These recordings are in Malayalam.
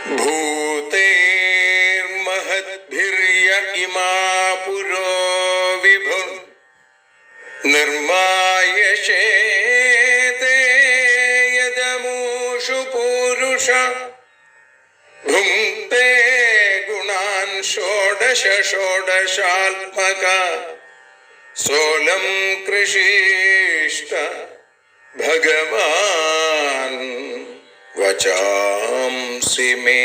भूतेर्महद्भिर्य इमा पुरो विभुः निर्मायशेते यदमूषु पूरुष भुङ्क्ते गुणान् षोडश षोडशात्मका सोऽलं कृषीष्ट भगवान् वचांसि मे।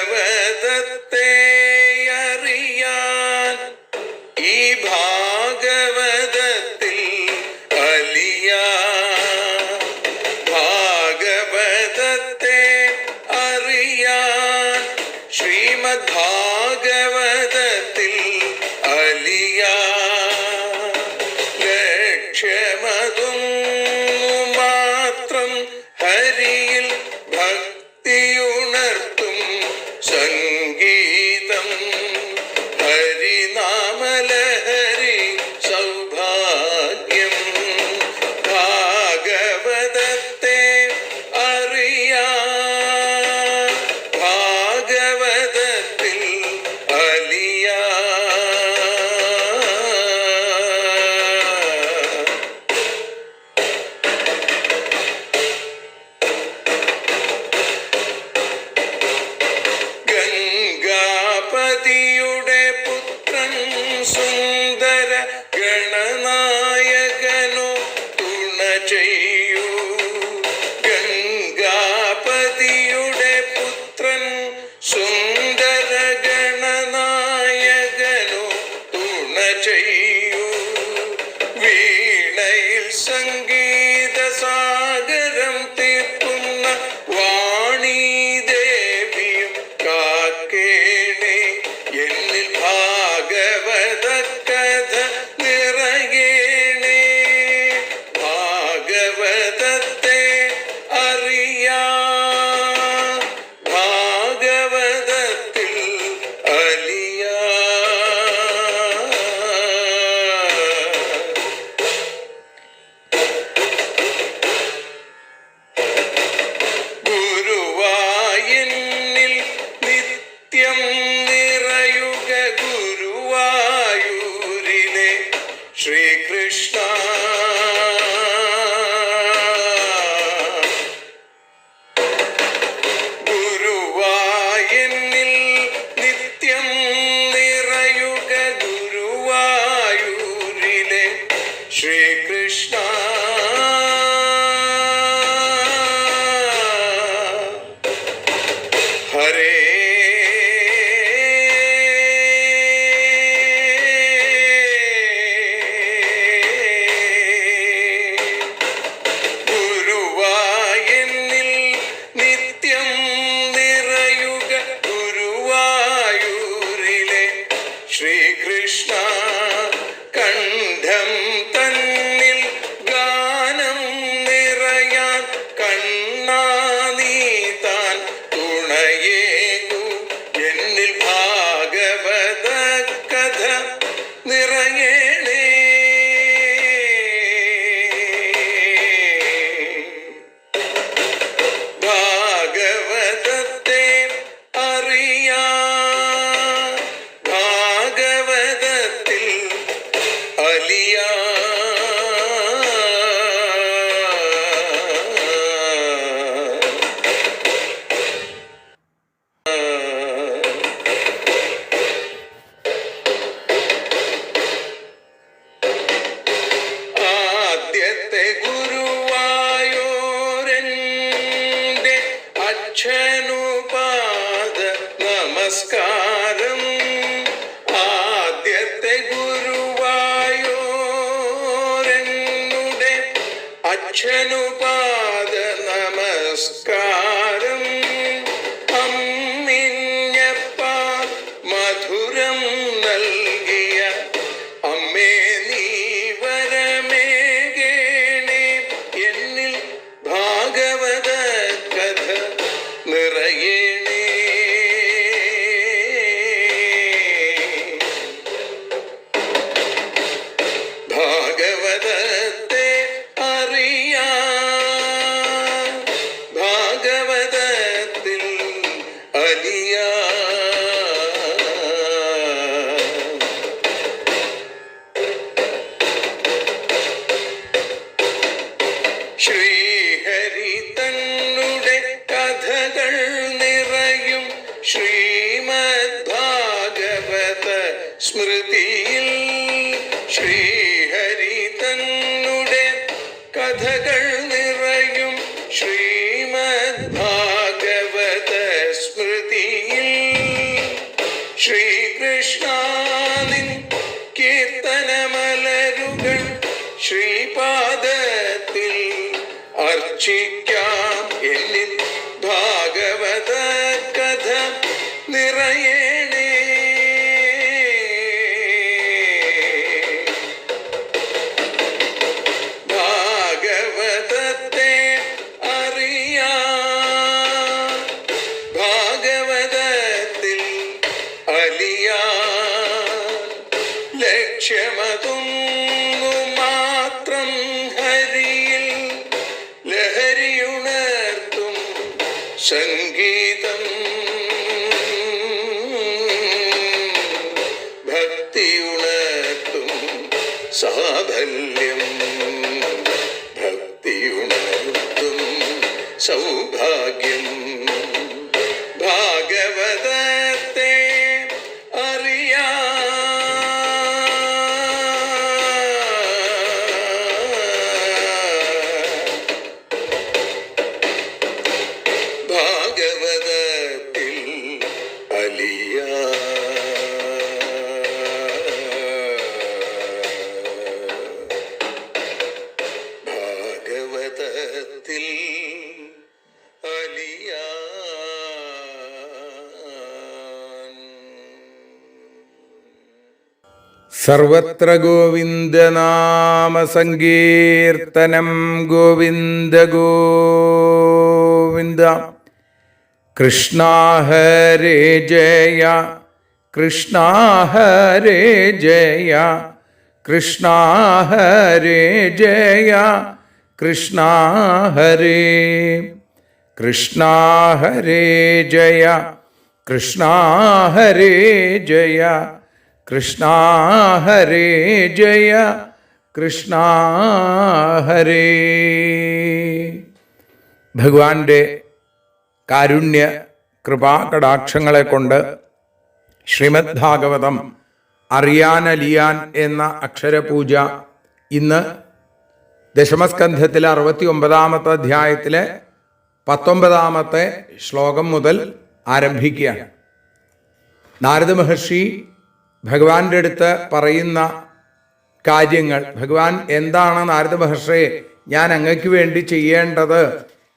ഭാഗവതത്തെ അറിയാൻ ഈ ഭാഗവതത്തിൽ അലിയാൻ, ഭാഗവതത്തെ അറിയാൻ ശ്രീമദ് ഭാഗവതത്തിൽ അലിയാൻ, ലക്ഷ്യമതും മാത്രം ഹരിയിൽ ഭക്തിയുണർത്തും സംഗീതം ഹരിനാമലഹരി സൗഭാഗ്യം. ഭാഗവതത്തെ അറിയാൻ ഭാഗവതത്തിൽ അലിയാൻ. ഗംഗാപതിയുടെ പുത്രൻ സുന്ദര ഗണനായകനോ തുണ ചെയ്യൂ. ഗംഗാപതിയുടെ പുത്രൻ സുന്ദര ഗണനായകനോ തുണ ചെയ്യൂ. വീണയിൽ സംഗീത സാഗരം തീർക്കുന്ന വാണീദേവിയും കാക്കേണേ എന്നിൽ ഭാഗവത കഥ നിറയേണേ. ഭാഗവതത്തെ അറിയാൻ ഭാഗവതത്തിൽ അലിയാൻ. ഗുരുവായൂരിൽ നിത്യം നിറയുക ഗുരുവായൂരിലെ ശ്രീകൃഷ്ണ. ഗുരുവായൂരിൽ നിത്യം നിറയുക ഗുരുവായൂരിലെ ശ്രീകൃഷ്ണ. ഹരേ ഗുരുവായൂരിൽ നിത്യം നിറയുക ഗുരുവായൂരിലെ ശ്രീകൃഷ്ണ. കണ്ഠം തന്നിൽ ഗാനം നിറയാൻ കണ്ണാ നീ താൻ തുണയേകു. എന്നിൽ ഭാഗവത കഥ നിറയേണേ. ഭാഗവതത്തെ അറിയാൻ ഭാഗവതത്തിൽ അലിയാൻ. ആദ്യത്തെ ഗുരുവായൂരന്റെ അച്ഛനുപാദ നമസ്കാരം. ആദ്യത്തെ ഗുരുവായൂരനുടെ അച്ഛനുപാദ നമസ്കാരം. അമ്മിഞ്ഞപ്പ മധുരം നൽകിയ അമ്മേ നീ വരമേകേണേ. എന്നിൽ ഭാഗവത കഥ നിറയേണേ. ഭാഗവതത്തെ ശ്രീഹരി തന്നുടെ കഥകൾ നിറയും ശ്രീമദ് ഭാഗവത സ്മൃതിയിൽ. ശ്രീഹരി തന്നുടെ കഥകൾ നിറയും ശ്രീമദ് ഭാഗവത സ്മൃതിയിൽ. ശ്രീകൃഷ്ണാനിൻ കീർത്തനമലരുകൾ ശ്രീപാദത്തിൽ അർച്ചിക്കാം. എന്നിൽ ഭാഗവത കഥ നിറയേണേ. ഭാഗവതത്തെ അറിയാം, ഭാഗവതത്തിൽ അലിയാൻ. ലക്ഷ്യമതൊന്നു മാത്രം ഹരിയിൽ ലഹരിയുണർത്തും സംഗീതം. ഭക്തിയുണർത്തും സാഫല്യം, ഭക്തിയുണർത്തും സൗഭാഗ്യം. ഭാഗവതത്തെ അറിയാം, ഭാഗവതത്തിൽ അലിയാൻ. ഭാഗവതത്തിൽ അലിയാൻ. സർവത്ര ഗോവിന്ദനാമ സങ്കീർത്തനം. ഗോവിന്ദ ഗോവിന്ദ. കൃഷ്ണ ഹരേ ജയ, കൃഷ്ണ ഹരേ ജയ, കൃഷ്ണ ഹരേ ജയ, കൃഷ്ണ ഹരേ. കൃഷ്ണ ഹരേ ജയ, കൃഷ്ണ ഹരേ ജയ, കൃഷ്ണ ഹരേ ജയ, കൃഷ്ണ ഹരേ. ഭഗവാന്റെ കാരുണ്യ കൃപാകടാക്ഷങ്ങളെ കൊണ്ട് ശ്രീമദ് ഭാഗവതം അറിയാനലിയാൻ എന്ന അക്ഷരപൂജ ഇന്ന് ദശമസ്കന്ധത്തിലെ 69-ാമത്തെ അധ്യായത്തിലെ 19-ാമത്തെ ശ്ലോകം മുതൽ ആരംഭിക്കുകയാണ്. നാരദ മഹർഷി ഭഗവാന്റെ അടുത്ത് പറയുന്ന കാര്യങ്ങൾ, ഭഗവാൻ എന്താണ് നാരദ മഹർഷിയെ ഞാൻ അങ്ങയ്ക്ക് വേണ്ടി ചെയ്യേണ്ടത്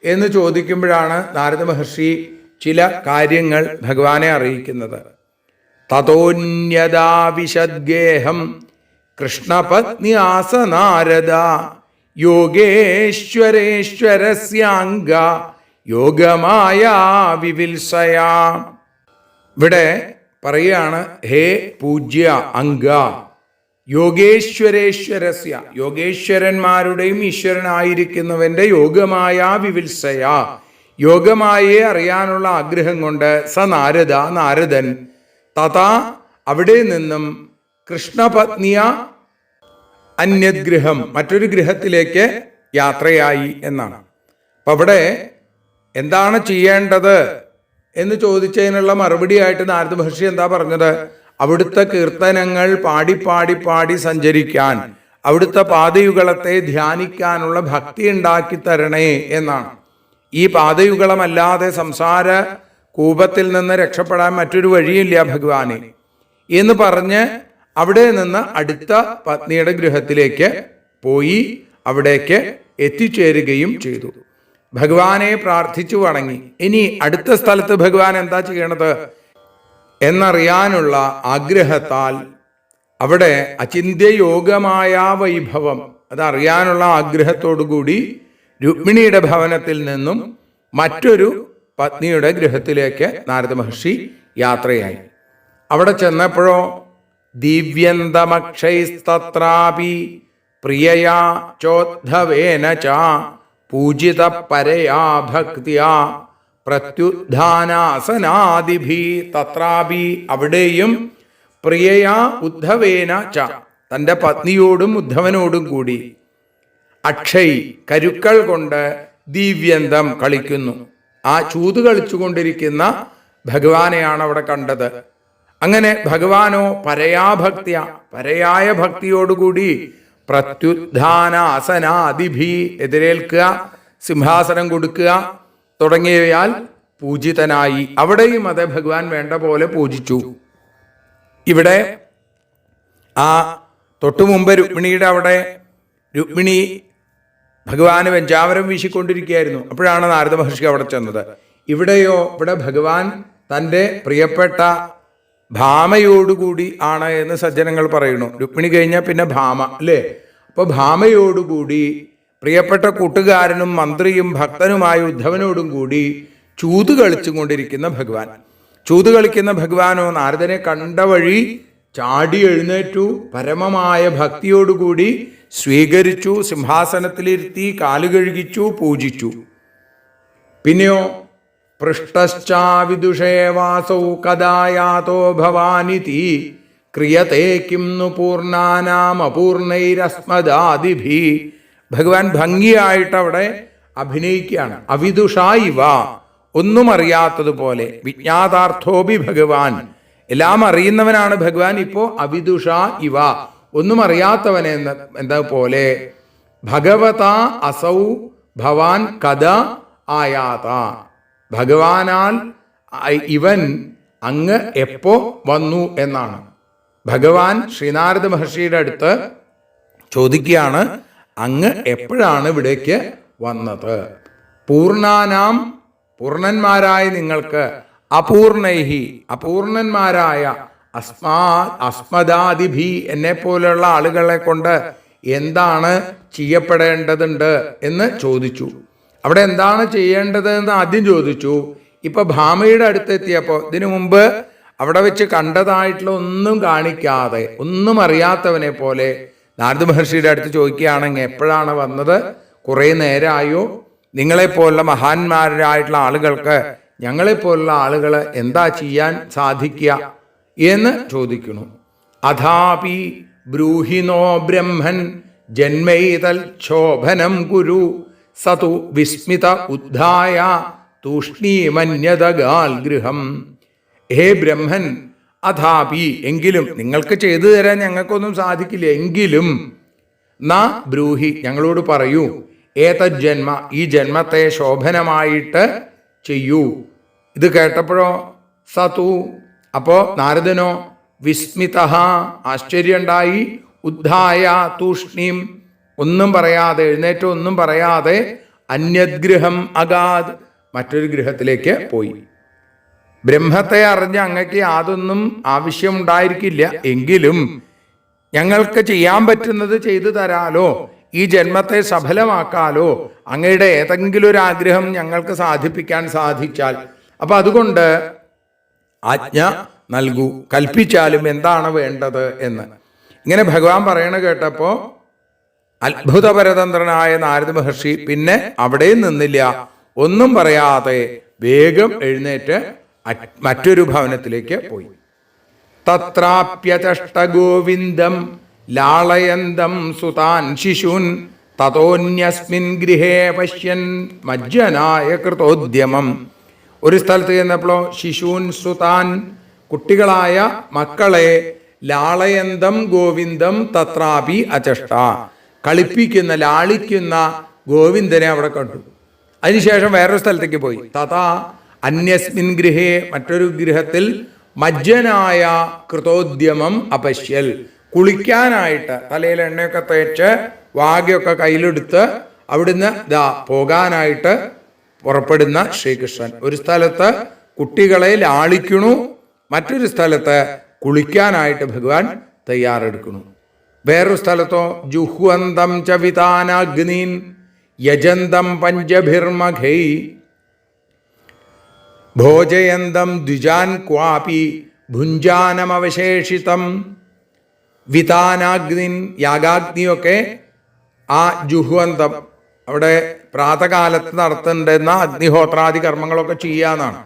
എന്ന് ചോദിക്കുമ്പോഴാണ് നാരദ മഹർഷി ചില കാര്യങ്ങൾ ഭഗവാനെ അറിയിക്കുന്നത്. തതോന്യദാ വിശദ്ഗേഹം കൃഷ്ണപത്നി ആസ നാരദ യോഗേശ്വരേശ്വരസ്യാംഗ യോഗമായാ വിവിത്സയാ. ഇവിടെ പറയുകയാണ്, ഹേ പൂജ്യ അംഗ, യോഗേശ്വരേശ്വരസ്യ, യോഗേശ്വരന്മാരുടെയും ഈശ്വരനായിരിക്കുന്നവന്റെ യോഗമായ വിവിത്സയ, യോഗമായെ അറിയാനുള്ള ആഗ്രഹം കൊണ്ട് സ നാരദ, നാരദൻ തഥാ അവിടെ നിന്നും കൃഷ്ണപത്നിയ അന്യദ്ഗൃഹം, മറ്റൊരു ഗൃഹത്തിലേക്ക് യാത്രയായി എന്നാണ്. അപ്പം അവിടെ എന്താണ് ചെയ്യേണ്ടത് എന്ന് ചോദിച്ചതിനുള്ള മറുപടിയായിട്ട് നാരദ മഹർഷി എന്താ പറഞ്ഞത്? അവിടുത്തെ കീർത്തനങ്ങൾ പാടി പാടി പാടി സഞ്ചരിക്കാൻ, അവിടുത്തെ പാദയുഗളത്തെ ധ്യാനിക്കാനുള്ള ഭക്തി ഉണ്ടാക്കി തരണേ എന്നാണ്. ഈ പാദയുഗളമല്ലാതെ സംസാര കൂപത്തിൽ നിന്ന് രക്ഷപ്പെടാൻ മറ്റൊരു വഴിയില്ല ഭഗവാനെ എന്ന് പറഞ്ഞ് അവിടെ നിന്ന് അടുത്ത പത്നിയുടെ ഗൃഹത്തിലേക്ക് പോയി അവിടേക്ക് എത്തിച്ചേരുകയും ചെയ്തു. ഭഗവാനെ പ്രാർത്ഥിച്ചു വണങ്ങി. ഇനി അടുത്ത സ്ഥലത്ത് ഭഗവാൻ എന്താ ചെയ്യണത് എന്നറിയാനുള്ള ആഗ്രഹത്താൽ അവിടെ അചിന്ത്യയോഗമായ വൈഭവം അതറിയാനുള്ള ആഗ്രഹത്തോടുകൂടി രുക്മിണിയുടെ ഭവനത്തിൽ നിന്നും മറ്റൊരു പത്നിയുടെ ഗൃഹത്തിലേക്ക് നാരദ മഹർഷി യാത്രയായി. അവിടെ ചെന്നപ്പോഴോ ദിവ്യന്തമക്ഷൈസ്തത്രാപി പ്രിയയാ ചോദ്ധവേന ച പൂജിത പരയാ ഭക്തിയാ പ്രത്യുദ്ധാനാസനാദിഭി തത്രാപി, അവിടെയും പ്രിയയാ ഉദ്ധവേന ച, തൻ്റെ പത്നിയോടും ഉദ്ധവനോടും കൂടി അക്ഷയ് കരുക്കൾ കൊണ്ട് ദിവ്യന്തം കളിക്കുന്നു. ആ ചൂത് കളിച്ചുകൊണ്ടിരിക്കുന്ന ഭഗവാനെയാണ് അവിടെ കണ്ടത്. അങ്ങനെ ഭഗവാനോ പരയാഭക്തിയ പരയായ ഭക്തിയോടുകൂടി പ്രത്യുത്ഥാന ആസനാദിഭി എതിരേൽക്കുക, സിംഹാസനം കൊടുക്കുക തുടങ്ങിയവയാൽ പൂജിതനായി. അവിടെയും അതേ ഭഗവാൻ വേണ്ട പോലെ പൂജിച്ചു. ഇവിടെ ആ തൊട്ടു മുമ്പ് രുക്മിണിയുടെ അവിടെ രുക്മിണി ഭഗവാന് വെഞ്ചാവരം വീശിക്കൊണ്ടിരിക്കുകയായിരുന്നു. അപ്പോഴാണ് നാരദ മഹർഷി അവിടെ ചെന്നത്. ഇവിടെയോ ഇവിടെ ഭഗവാൻ തൻ്റെ പ്രിയപ്പെട്ട ഭാമയോടുകൂടി ആണ് എന്ന് സജ്ജനങ്ങൾ പറയുന്നു. രുക്മിണി കഴിഞ്ഞാൽ പിന്നെ ഭാമ അല്ലേ? അപ്പോൾ ഭാമയോടുകൂടി പ്രിയപ്പെട്ട കൂട്ടുകാരനും മന്ത്രിയും ഭക്തനുമായ ഉദ്ധവനോടും കൂടി ചൂത് കളിച്ചും കൊണ്ടിരിക്കുന്ന ഭഗവാൻ. ചൂത് കളിക്കുന്ന ഭഗവാനോ നാരദനെ കണ്ട വഴി ചാടി എഴുന്നേറ്റു, പരമമായ ഭക്തിയോടുകൂടി സ്വീകരിച്ചു, സിംഹാസനത്തിലിരുത്തി, കാലുകഴുകിച്ചു, പൂജിച്ചു. പിന്നെയോ പൃഷ്ടശ്ചാവിദുഷേവാസൗ കഥായാതോ ഭവാനിതി ക്രിയതേ കിം नु പൂർണ്ണാനാം അപൂർണൈരസ്മദാദിഭി. ഭഗവാൻ ഭംഗിയായിട്ട് അവിടെ അഭിനയിക്കുകയാണ്. അവിദുഷാ ഇവ, ഒന്നും അറിയാത്തതുപോലെ. വിജ്ഞാതാർത്ഥോപി ഭഗവാൻ, എല്ലാം അറിയുന്നവനാണ് ഭഗവാൻ. ഇപ്പോ അവിദുഷാ ഇവ, ഒന്നും അറിയാത്തവനെ എന്താ പോലെ. ഭഗവത അസൗ ഭവാൻ കഥ ആയാത, ഭഗവാനാൽ ഇവൻ അങ്ങ് എപ്പോ വന്നു എന്നാണ്. ഭഗവാൻ ശ്രീനാരദ മഹർഷിയുടെ അടുത്ത് ചോദിക്കുകയാണ്, അങ്ങ് എപ്പോഴാണ് ഇവിടേക്ക് വന്നത്? പൂർണ്ണാനാം, പൂർണ്ണന്മാരായ നിങ്ങൾക്ക്, അപൂർണൈഹി, അപൂർണന്മാരായ അസ്മദാദിഭി, എന്നെ പോലെയുള്ള ആളുകളെ കൊണ്ട് എന്താണ് ചെയ്യപ്പെടേണ്ടതുണ്ട് എന്ന് ചോദിച്ചു. അവിടെ എന്താണ് ചെയ്യേണ്ടത് എന്ന് ആദ്യം ചോദിച്ചു. ഇപ്പൊ ഭാമയുടെ അടുത്തെത്തിയപ്പോൾ ഇതിനു മുമ്പ് അവിടെ വെച്ച് കണ്ടതായിട്ടുള്ള ഒന്നും കാണിക്കാതെ, ഒന്നും അറിയാത്തവനെ പോലെ നാരദ മഹർഷിയുടെ അടുത്ത് ചോദിക്കുകയാണെങ്കിൽ എപ്പോഴാണ് വന്നത്? കുറേ നേരമായോ? നിങ്ങളെപ്പോലുള്ള മഹാന്മാരായിട്ടുള്ള ആളുകൾക്ക് ഞങ്ങളെപ്പോലുള്ള ആളുകൾ എന്താ ചെയ്യാൻ സാധിക്കുക എന്ന് ചോദിക്കുന്നു. അഥാപി ബ്രൂഹിനോ ബ്രഹ്മൻ ജന്മൈതൽ ക്ഷോഭനം കുരു സതു വിസ്മിത ഉദ്ധായ തൂഷ്ണീമന്യതഗാൽ ഗൃഹം. ഹേ ബ്രഹ്മൻ, അഥാപി, എങ്കിലും, നിങ്ങൾക്ക് ചെയ്തു തരാൻ ഞങ്ങൾക്കൊന്നും സാധിക്കില്ല, എങ്കിലും ന ബ്രൂഹി, ഞങ്ങളോട് പറയൂ, ഏതത് ജന്മ, ഈ ജന്മത്തെ ശോഭനമായിട്ട് ചെയ്യൂ. ഇത് കേട്ടപ്പോഴോ സതു, അപ്പോ നാരദനോ വിസ്മിത, ആശ്ചര്യമുണ്ടായി, ഉദ്ധായ തൂഷ്ണീം, ഒന്നും പറയാതെ, എഴുന്നേറ്റോ ഒന്നും പറയാതെ, അന്യദ്ഗൃഹം അഗാദ്, മറ്റൊരു ഗൃഹത്തിലേക്ക് പോയി. ബ്രഹ്മത്തെ അറിഞ്ഞ് അങ്ങക്ക് യാതൊന്നും ആവശ്യമുണ്ടായിരിക്കില്ല, എങ്കിലും ഞങ്ങൾക്ക് ചെയ്യാൻ പറ്റുന്നത് ചെയ്തു തരാലോ, ഈ ജന്മത്തെ സഫലമാക്കാലോ, അങ്ങയുടെ ഏതെങ്കിലും ഒരു ആഗ്രഹം ഞങ്ങൾക്ക് സാധിപ്പിക്കാൻ സാധിച്ചാൽ, അപ്പൊ അതുകൊണ്ട് ആജ്ഞ നൽകൂ, കൽപ്പിച്ചാലും എന്താണ് വേണ്ടത് എന്ന്. ഇങ്ങനെ ഭഗവാൻ പറയണ കേട്ടപ്പോ അത്ഭുതപരതന്ത്രനായ നാരദ മഹർഷി പിന്നെ അവിടെ നിന്നില്ല, ഒന്നും പറയാതെ വേഗം എഴുന്നേറ്റ് മറ്റൊരു ഭവനത്തിലേക്ക് പോയി. തത്രാപ്യചഷ്ട ഗോവിന്ദം ലാളയന്തം സുതാൻ ശിശൂൻ തതോന്യസ്മിൻ ഗൃഹേ പശ്യൻ മജ്ജനായ കൃതോദ്യമം. ഒരു സ്ഥലത്ത് ചെന്നപ്പോൾ ശിശൂൻ സുതാൻ, കുട്ടികളായ മക്കളെ, ലാളയന്തം ഗോവിന്ദം തത്രാപി അചഷ്ട, കളിപ്പിക്കുന്ന, ലാളിക്കുന്ന ഗോവിന്ദനെ അവിടെ കണ്ടു. അതിനുശേഷം വേറൊരു സ്ഥലത്തേക്ക് പോയി. തഥാ അന്യസ്മിൻ ഗൃഹേ, മറ്റൊരു ഗൃഹത്തിൽ, മജ്ജനായ കൃതോദ്യമം അപശ്യൽ, കുളിക്കാനായിട്ട് തലയിൽ എണ്ണയൊക്കെ തേച്ച് വാഗയൊക്കെ കയ്യിലെടുത്ത് അവിടുന്ന് പോകാനായിട്ട് പുറപ്പെടുന്ന ശ്രീകൃഷ്ണൻ. ഒരു സ്ഥലത്ത് കുട്ടികളെ ലാളിക്കണു, മറ്റൊരു സ്ഥലത്ത് കുളിക്കാനായിട്ട് ഭഗവാൻ തയ്യാറെടുക്കുന്നു. വേറൊരു സ്ഥലത്തോ ജുഹ്വന്തം ച വിതാനാഗ്നീൻ യജന്തം പഞ്ചഭിർമഖൈ ഭോജയന്തം ദ്വിജാൻ ക്വാപി ഭുഞ്ചാനമവശേഷിതം. വിതാനാഗ്നിൻ, യാഗാഗ്നിയൊക്കെ ആ ജുഹ്വന്തം, അവിടെ പ്രാതകാലത്ത് നടത്തേണ്ടുന്ന അഗ്നിഹോത്രാദി കർമ്മങ്ങളൊക്കെ ചെയ്യാന്നാണ്.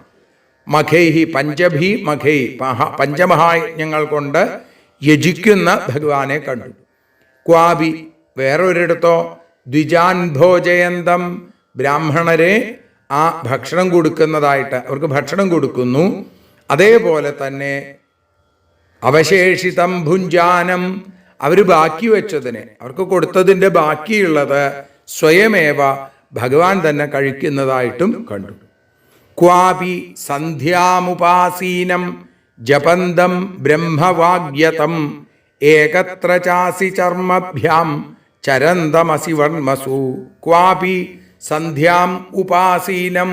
മഖൈഹി, പഞ്ചഭി മഖൈ, പഞ്ചമഹായജ്ഞങ്ങൾ കൊണ്ട് യജിക്കുന്ന ഭഗവാനെ കണ്ടു. ക്വാബി, വേറൊരിടത്തോ ദ്വിജാൻ ഭോജയന്തം, ബ്രാഹ്മണരെ ആ ഭക്ഷണം കൊടുക്കുന്നതായിട്ട് അവർക്ക് ഭക്ഷണം കൊടുക്കുന്നു. അതേപോലെ തന്നെ അവശേഷിതം ഭുഞ്ചാനം, അവർ ബാക്കി വെച്ചതിനെ, അവർക്ക് കൊടുത്തതിൻ്റെ ബാക്കിയുള്ളത് സ്വയമേവ ഭഗവാൻ തന്നെ കഴിക്കുന്നതായിട്ടും കണ്ടു. ക്വാപി സന്ധ്യാമുപാസീനം ജപന്തം ബ്രഹ്മവാഗ്യതം ഏകത്ര ചാസി ചർമ്മഭ്യാം ചരന്തമസി വർമ്മസു. ക്വാപി സന്ധ്യാം ഉപാസീനം,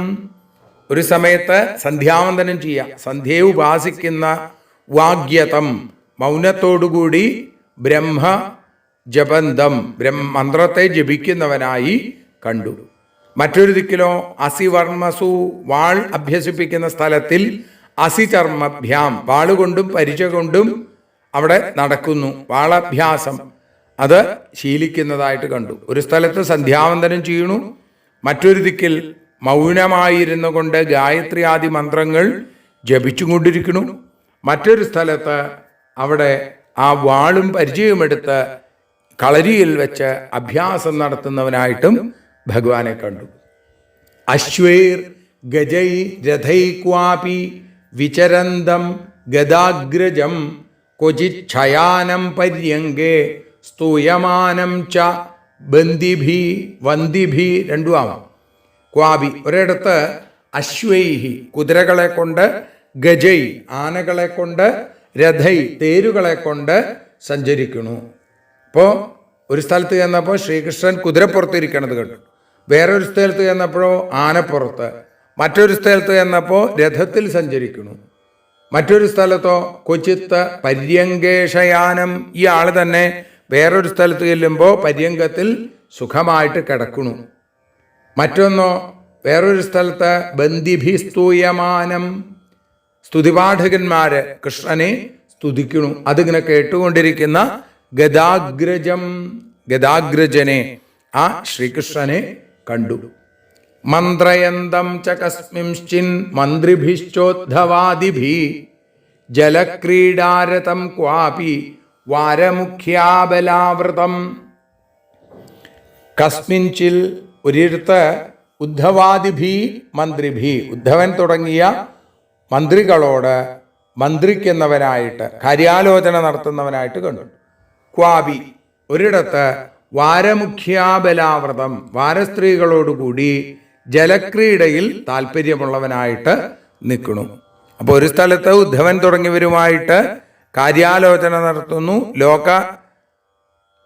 ഒരു സമയത്ത് സന്ധ്യാവന്തനം ചെയ്യുക, സന്ധ്യയെ ഉപാസിക്കുന്ന, വാഗ്യതം മൗനത്തോടുകൂടി, ബ്രഹ്മ ജപന്തം മന്ത്രത്തെ ജപിക്കുന്നവനായി കണ്ടു. മറ്റൊരു ദിക്കിലോ അസിവർമ്മസു, വാൾ അഭ്യസിപ്പിക്കുന്ന സ്ഥലത്തിൽ അസിചർമ്മഭ്യാം, വാളുകൊണ്ടും പരിച കൊണ്ടും അവിടെ നടക്കുന്നു, വാളഭ്യാസം അത് ശീലിക്കുന്നതായിട്ട് കണ്ടു. ഒരു സ്ഥലത്ത് സന്ധ്യാവന്തനം ചെയ്യണു, മറ്റൊരു ദിക്കിൽ മൗനമായിരുന്നു കൊണ്ട് ഗായത്രി ആദി മന്ത്രങ്ങൾ ജപിച്ചുകൊണ്ടിരിക്കുന്നു, മറ്റൊരു സ്ഥലത്ത് അവിടെ ആ വാളും പരിചയമെടുത്ത് കളരിയിൽ വെച്ച് അഭ്യാസം നടത്തുന്നവനായിട്ടും ഭഗവാനെ കണ്ടു. അശ്വൈർ ഗജൈ രഥൈ ക്വാപി വിചരന്തം ഗദാഗ്രജം ക്വചിച്ഛയാനം പര്യങ്കേ സ്തൂയമാനം ച ബന്ദിഭി വന്ദിഭി, രണ്ടും ആവാം. ക്വാപി ഒരിടത്ത്, അശ്വൈഹി കുതിരകളെ കൊണ്ട്, ഗജൈ ആനകളെ കൊണ്ട്, രഥൈ തേരുകളെ കൊണ്ട് സഞ്ചരിക്കുന്നു. അപ്പോൾ ഒരു സ്ഥലത്ത് ചെന്നപ്പോൾ ശ്രീകൃഷ്ണൻ കുതിരപ്പുറത്തിരിക്കണത് കണ്ടു, വേറൊരു സ്ഥലത്ത് ചെന്നപ്പോഴോ ആനപ്പുറത്ത്, മറ്റൊരു സ്ഥലത്ത് ചെന്നപ്പോൾ രഥത്തിൽ സഞ്ചരിക്കുന്നു, മറ്റൊരു സ്ഥലത്തോ ക്വചിത്ത് പര്യങ്കേശയാനം, ഈ ആള് തന്നെ വേറൊരു സ്ഥലത്ത് ചെല്ലുമ്പോൾ പര്യങ്കത്തിൽ സുഖമായിട്ട് കിടക്കുന്നു, മറ്റൊന്നോ വേറൊരു സ്ഥലത്ത് ബന്ദിഭിസ്തൂയമാനം, സ്തുതിപാഠകന്മാര് കൃഷ്ണനെ സ്തുതിക്കുന്നു, അതിങ്ങനെ കേട്ടുകൊണ്ടിരിക്കുന്ന ഗദാഗ്രജം, ഗദാഗ്രജനെ ആ ശ്രീകൃഷ്ണനെ കണ്ടു. മന്ത്രയന്തം ച കസ്മിംശ്ചിൻ മന്ത്രിഭിശ്ചോദ്ധവാദിഭി ജലക്രീഡാരതം ക്വാപി വാരമുഖ്യാബലാവൃതം. കസ്മിൻചിൽ ഒരിടത്ത് ഉദ്ധവാദിഭി മന്ത്രിഭി, ഉദ്ധവൻ തുടങ്ങിയ മന്ത്രികളോട് മന്ത്രിക്കുന്നവനായിട്ട്, കാര്യാലോചന നടത്തുന്നവനായിട്ട് കണ്ടു. ക്വാപി ഒരിടത്ത് വാരമുഖ്യാബലാവൃതം, വാരസ്ത്രീകളോടുകൂടി ജലക്രീഡയിൽ താല്പര്യമുള്ളവനായിട്ട് നിൽക്കുന്നു. അപ്പോൾ ഒരു സ്ഥലത്ത് ഉദ്ധവൻ തുടങ്ങിയവരുമായിട്ട് കാര്യാലോചന നടത്തുന്നു, ലോക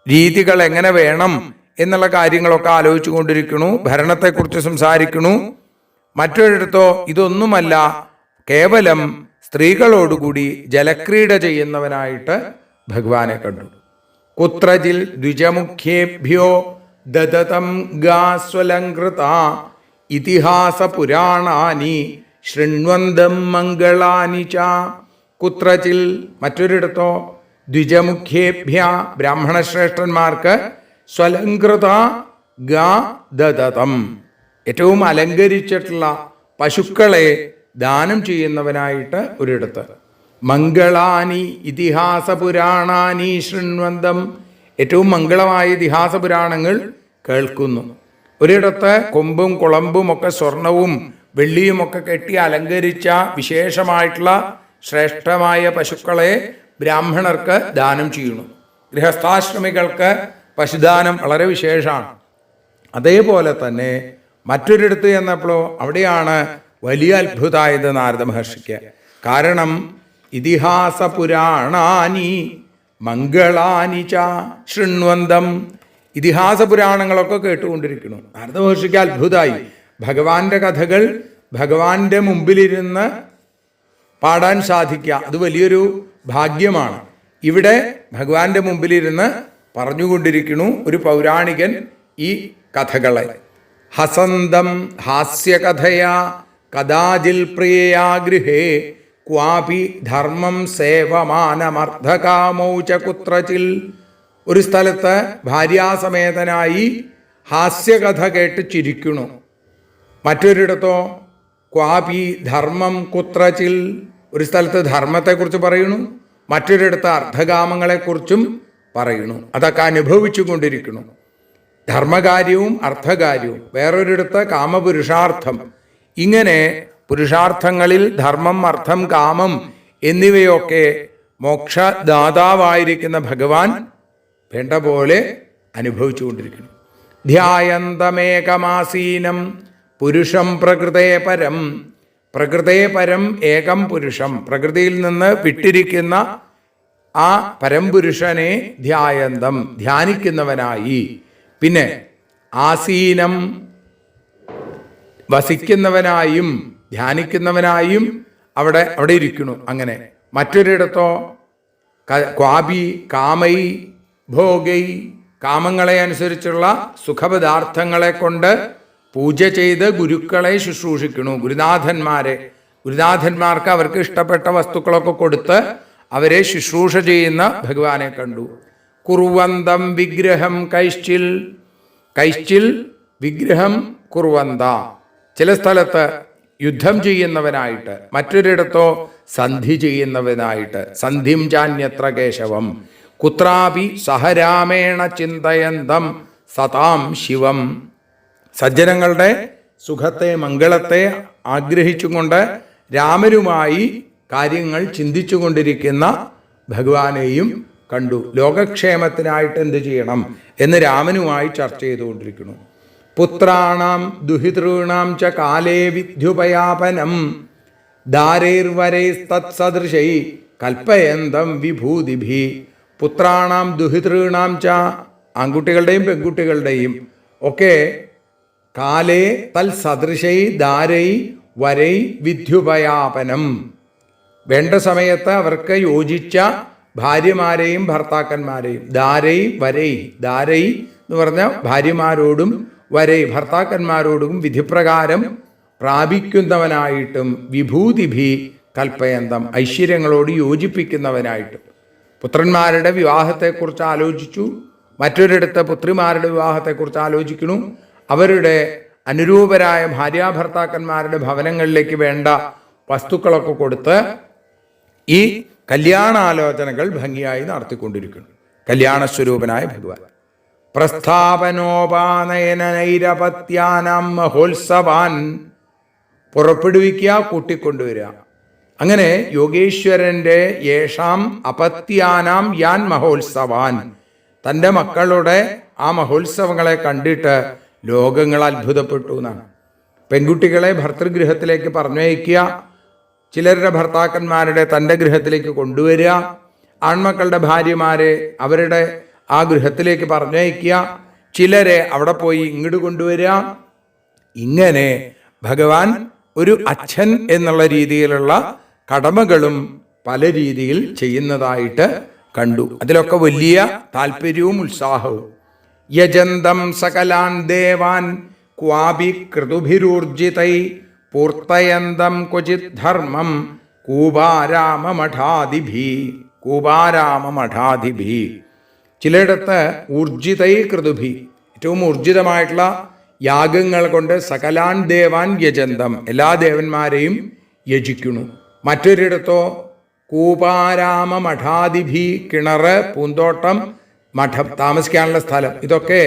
രീതികൾ എങ്ങനെ വേണം എന്നുള്ള കാര്യങ്ങളൊക്കെ ആലോചിച്ചു കൊണ്ടിരിക്കുന്നു, ഭരണത്തെക്കുറിച്ച് സംസാരിക്കുന്നു. മറ്റൊരിടത്തോ ഇതൊന്നുമല്ല, കേവലം സ്ത്രീകളോടുകൂടി ജലക്രീഡ ചെയ്യുന്നവനായിട്ട് ഭഗവാനെ കണ്ടു. കുത്രജിൽ ദ്വിജമുഖ്യേഭ്യോ ദദതം ഗാസ്വലങ്കൃത ഇതിഹാസ പുരാണാനി ശൃണ്വന്തം മംഗളാനി ച. കുത്രജിൽ മറ്റൊരിടത്തോ ദ്വിജമുഖ്യേഭ്യ ബ്രാഹ്മണശ്രേഷ്ഠന്മാർക്ക് സ്വലങ്കൃത ഗാ ദദതം ഏറ്റവും അലങ്കരിച്ചിട്ടുള്ള പശുക്കളെ ദാനം ചെയ്യുന്നവനായിട്ട് ഒരിടത്ത്. മംഗളാനി ഇതിഹാസ പുരാണാനി ശൃണ്വന്തം ഏറ്റവും മംഗളമായ ഇതിഹാസ പുരാണങ്ങൾ കേൾക്കുന്നു. ഒരിടത്ത് കൊമ്പും കുളമ്പും ഒക്കെ സ്വർണവും വെള്ളിയും ഒക്കെ കെട്ടി അലങ്കരിച്ച വിശേഷമായിട്ടുള്ള ശ്രേഷ്ഠമായ പശുക്കളെ ബ്രാഹ്മണർക്ക് ദാനം ചെയ്യുന്നു. ഗൃഹസ്ഥാശ്രമികൾക്ക് പശുദാനം വളരെ വിശേഷമാണ്. അതേപോലെ തന്നെ മറ്റൊരിടത്ത് ചെന്നപ്പോഴോ അവിടെയാണ് വലിയ അത്ഭുതമായത് നാരദ മഹർഷിക്ക്. കാരണം ഇതിഹാസ പുരാണാനി മംഗളാനി ച ശൃണ്വന്തം, ഇതിഹാസ പുരാണങ്ങളൊക്കെ കേട്ടുകൊണ്ടിരിക്കുന്നു. നാരദ മഹർഷിക്ക് അത്ഭുതമായി. ഭഗവാന്റെ കഥകൾ ഭഗവാന്റെ മുമ്പിലിരുന്ന് പാടാൻ സാധിക്കുക, അത് വലിയൊരു ഭാഗ്യമാണ്. ഇവിടെ ഭഗവാന്റെ മുമ്പിലിരുന്ന് പറഞ്ഞുകൊണ്ടിരിക്കുന്നു ഒരു പൗരാണികൻ ഈ കഥകളെ. ഹസന്തം ഹാസ്യകഥയാ കദാചിൽ പ്രിയയാ ഗൃഹേ ക്വാപി ധർമ്മം സേവമാനമർദ്ധകാമൗ ച കുത്രചിൽ. ഒരു സ്ഥലത്ത് ഭാര്യാസമേതനായി ഹാസ്യകഥ കേട്ട് ചിരിക്കുന്നു. മറ്റൊരിടത്തോ ക്വാപി ധർമ്മം കുത്രചിൽ, ഒരു സ്ഥലത്ത് ധർമ്മത്തെക്കുറിച്ച് പറയുന്നു, മറ്റൊരിടത്ത് അർദ്ധകാമങ്ങളെക്കുറിച്ചും പറയുന്നു. അതൊക്കെ അനുഭവിച്ചു കൊണ്ടിരിക്കുന്നു. ധർമ്മകാര്യവും അർത്ഥകാര്യവും, വേറൊരിടത്ത് കാമപുരുഷാർത്ഥം. ഇങ്ങനെ പുരുഷാർത്ഥങ്ങളിൽ ധർമ്മം, അർത്ഥം, കാമം എന്നിവയൊക്കെ മോക്ഷദാതാവായിരിക്കുന്ന ഭഗവാൻ വേണ്ട പോലെ അനുഭവിച്ചുകൊണ്ടിരിക്കുന്നു. ധ്യായന്തമേകമാസീനം പുരുഷം പ്രകൃതേ പരം. പ്രകൃതേ പരം ഏകം പുരുഷം, പ്രകൃതിയിൽ നിന്ന് വിട്ടിരിക്കുന്ന ആ പരംപുരുഷനെ ധ്യായന്തം ധ്യാനിക്കുന്നവനായി. പിന്നെ ആസീനം വസിക്കുന്നവനായും ധ്യാനിക്കുന്നവനായും അവിടെ ഇരിക്കുന്നു. അങ്ങനെ മറ്റൊരിടത്തോ ക്വാപി കാമൈ ഭോഗൈ, കാമങ്ങളെ അനുസരിച്ചുള്ള സുഖപദാർത്ഥങ്ങളെ കൊണ്ട് പൂജ ചെയ്ത് ഗുരുക്കളെ ശുശ്രൂഷിക്കുന്നു. ഗുരുനാഥന്മാർക്ക് അവർക്ക് ഇഷ്ടപ്പെട്ട വസ്തുക്കളൊക്കെ കൊടുത്ത് അവരെ ശുശ്രൂഷ ചെയ്യുന്ന ഭഗവാനെ കണ്ടു. കുർവന്തം വിഗ്രഹം കൈശ്ചിൽ. കൈശ്ചിൽ വിഗ്രഹം കുർവന്ത, ചില സ്ഥലത്ത് യുദ്ധം ചെയ്യുന്നവനായിട്ട്, മറ്റൊരിടത്തോ സന്ധി ചെയ്യുന്നവനായിട്ട്. സന്ധിം ചാന്യത്ര കേശവം കുത്രാപി സഹരാമേണ ചിന്തയന്തം സതാം ശിവം. സജ്ജനങ്ങളുടെ സുഖത്തെ, മംഗളത്തെ ആഗ്രഹിച്ചുകൊണ്ട് രാമനുമായി കാര്യങ്ങൾ ചിന്തിച്ചു കൊണ്ടിരിക്കുന്ന ഭഗവാനെയും കണ്ടു. ലോകക്ഷേമത്തിനായിട്ട് എന്ത് ചെയ്യണം എന്ന് രാമനുമായി ചർച്ച ചെയ്തുകൊണ്ടിരിക്കുന്നു. പുത്രാണാം ദുഹിതॄണാം ച കാലേ വിദ്യുപയാപനം ദാരൈർവരൈസ്തത്സദൃശൈ കൽപ്പയന്തം വിഭൂതിഭി. പുത്രാണാം ദുഹിതॄണാം ച, ആൺകുട്ടികളുടെയും പെൺകുട്ടികളുടെയും ഒക്കെ കാലേ തൽ സദൃശൈ ദാരൈ വരൈ വിദ്യുപയാപനം, വേണ്ട സമയത്ത് അവർക്ക് യോജിച്ച ഭാര്യമാരെയും ഭർത്താക്കന്മാരെയും. ദാരൈ വരൈ, ദാരൈ എന്ന് പറഞ്ഞ ഭാര്യമാരോടും വരൈ ഭർത്താക്കന്മാരോടും വിധിപ്രകാരം പ്രാപിക്കുന്നവനായിട്ടും വിഭൂതിഭി കൽപ്പയന്തം ഐശ്വര്യങ്ങളോട് യോജിപ്പിക്കുന്നവനായിട്ടും. പുത്രന്മാരുടെ വിവാഹത്തെക്കുറിച്ച് ആലോചിച്ചു, മറ്റൊരിടത്ത് പുത്രിമാരുടെ വിവാഹത്തെക്കുറിച്ച് ആലോചിക്കുന്നു. അവരുടെ അനുരൂപരായ ഭാര്യാഭർത്താക്കന്മാരുടെ ഭവനങ്ങളിലേക്ക് വേണ്ട വസ്തുക്കളൊക്കെ കൊടുത്ത് ഈ കല്യാണാലോചനകൾ ഭംഗിയായി നടത്തിക്കൊണ്ടിരിക്കുന്നു കല്യാണസ്വരൂപനായ ഭഗവാൻ. പ്രസ്ഥാപനോപാനയനൈരപത്യാനാം മഹോത്സവാൻ, പുറപ്പെടുവിക്കുക, കൂട്ടിക്കൊണ്ടുവരിക. അങ്ങനെ യോഗേശ്വരന്റെ യേഷാം അപത്യാനാം യാൻ മഹോത്സവാൻ, തൻ്റെ മക്കളുടെ ആ മഹോത്സവങ്ങളെ കണ്ടിട്ട് ലോകങ്ങൾ അത്ഭുതപ്പെട്ടു എന്നാണ്. പെൺകുട്ടികളെ ഭർതൃഗൃഹത്തിലേക്ക് പറഞ്ഞയക്കുക, ചിലരുടെ ഭർത്താക്കന്മാരുടെ തൻ്റെ ഗൃഹത്തിലേക്ക് കൊണ്ടുവരിക, ആൺമക്കളുടെ ഭാര്യമാരെ അവരുടെ ആ ഗൃഹത്തിലേക്ക് പറഞ്ഞയക്കുക, ചിലരെ അവിടെ പോയി ഇങ്ങോട്ട് കൊണ്ടുവരിക. ഇങ്ങനെ ഭഗവാൻ ഒരു അച്ഛൻ എന്നുള്ള രീതിയിലുള്ള കടമകളും പല രീതിയിൽ ചെയ്യുന്നതായിട്ട് കണ്ടു. അതിലൊക്കെ വലിയ താല്പര്യവും ഉത്സാഹവും. യജന്തം സകലാൻ ദേവാൻ ക്വാപി ക്രതുഭിരൂർജിതൈ പൂർത്തയന്തം ക്വചിത് ധർമ്മം കൂപാരാമഠാധിഭി. ചിലയിടത്ത് ഊർജിതൈ ക്രതുഭി, ഏറ്റവും ഊർജിതമായിട്ടുള്ള യാഗങ്ങൾ കൊണ്ട് സകലാൻ ദേവാൻ യജന്തം, എല്ലാ ദേവന്മാരെയും യജിക്കുന്നു. മറ്റൊരിടത്തോ കൂപാരാമഠാധിഭി, കിണറ്, പൂന്തോട്ടം, മഠം, താമസിക്കാനുള്ള സ്ഥലം, ഇതൊക്കെ